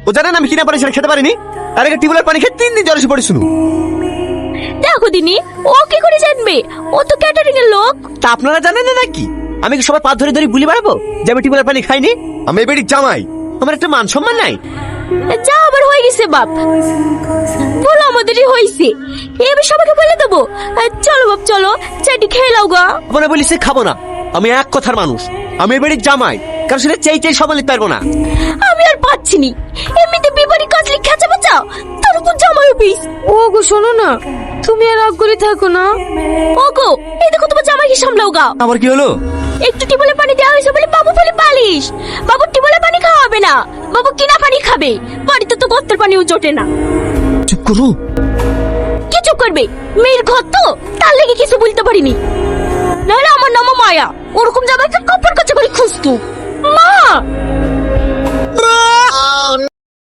ও জানেন আমি কিনা পানি ছেড়ে খেতে পারিনি, আর আগে টিউবওয়েলের পানি খেয়ে 3 দিন জ্বর এসে পড়ে শুনু। দেখো দিনি, ও কি করে জানবে? ও তো ক্যাটারিং এর লোক। তা আপনারা জানেন না নাকি আমি কি সবাই পা ধরে ধরে বুলি বেড়াবো যে আমি টিউবওয়েলের পানি খাইনি? আমি এই বাড়ির জামাই, আমার একটা মান সম্মান নাই? যা আবার হয়ে গেছে বাপ, বলো আমাদেরই হয়েছে, এবার সবাইকে বলে দেবো। চলো বাপ চলো, চাটি খেয়ে লাও গা। মনে বলিস খাবো না, আমি এক কথার মানুষ, আমি এই বাড়ির জামাই, কারণ সেটা চাই চাই সবাই নিতে পারবো না। আমি আর পাচ্ছি নি, এমনিতে বিবারি কাজলি খেচা বাঁচাও, তার উপর জামাই অফিস। ও গো শোনো না, তুমি আর রাগ করে থাকো না। ও গো, এই দেখো তোমার জামাইকে সামলাও গা। আমার কি হলো? একটু টিউবওয়েলের পানি দেওয়া হয়েছে বলে বাবু ফেলে পালিশ। বাবু টিউবওয়েলের পানি খাওয়া হবে না, বাবু কিনা পানি খাবে। বাড়িতে তো গর্তের পানিও জোটে না। চুপ করো। কি চুপ করবে? মেয়ের ঘর তো, তার লেগে কিছু বলতে পারিনি। নাহলে আমার নাম মায়া, ওরকম জামাইকে কপার কাছে করে খুঁজতো। মা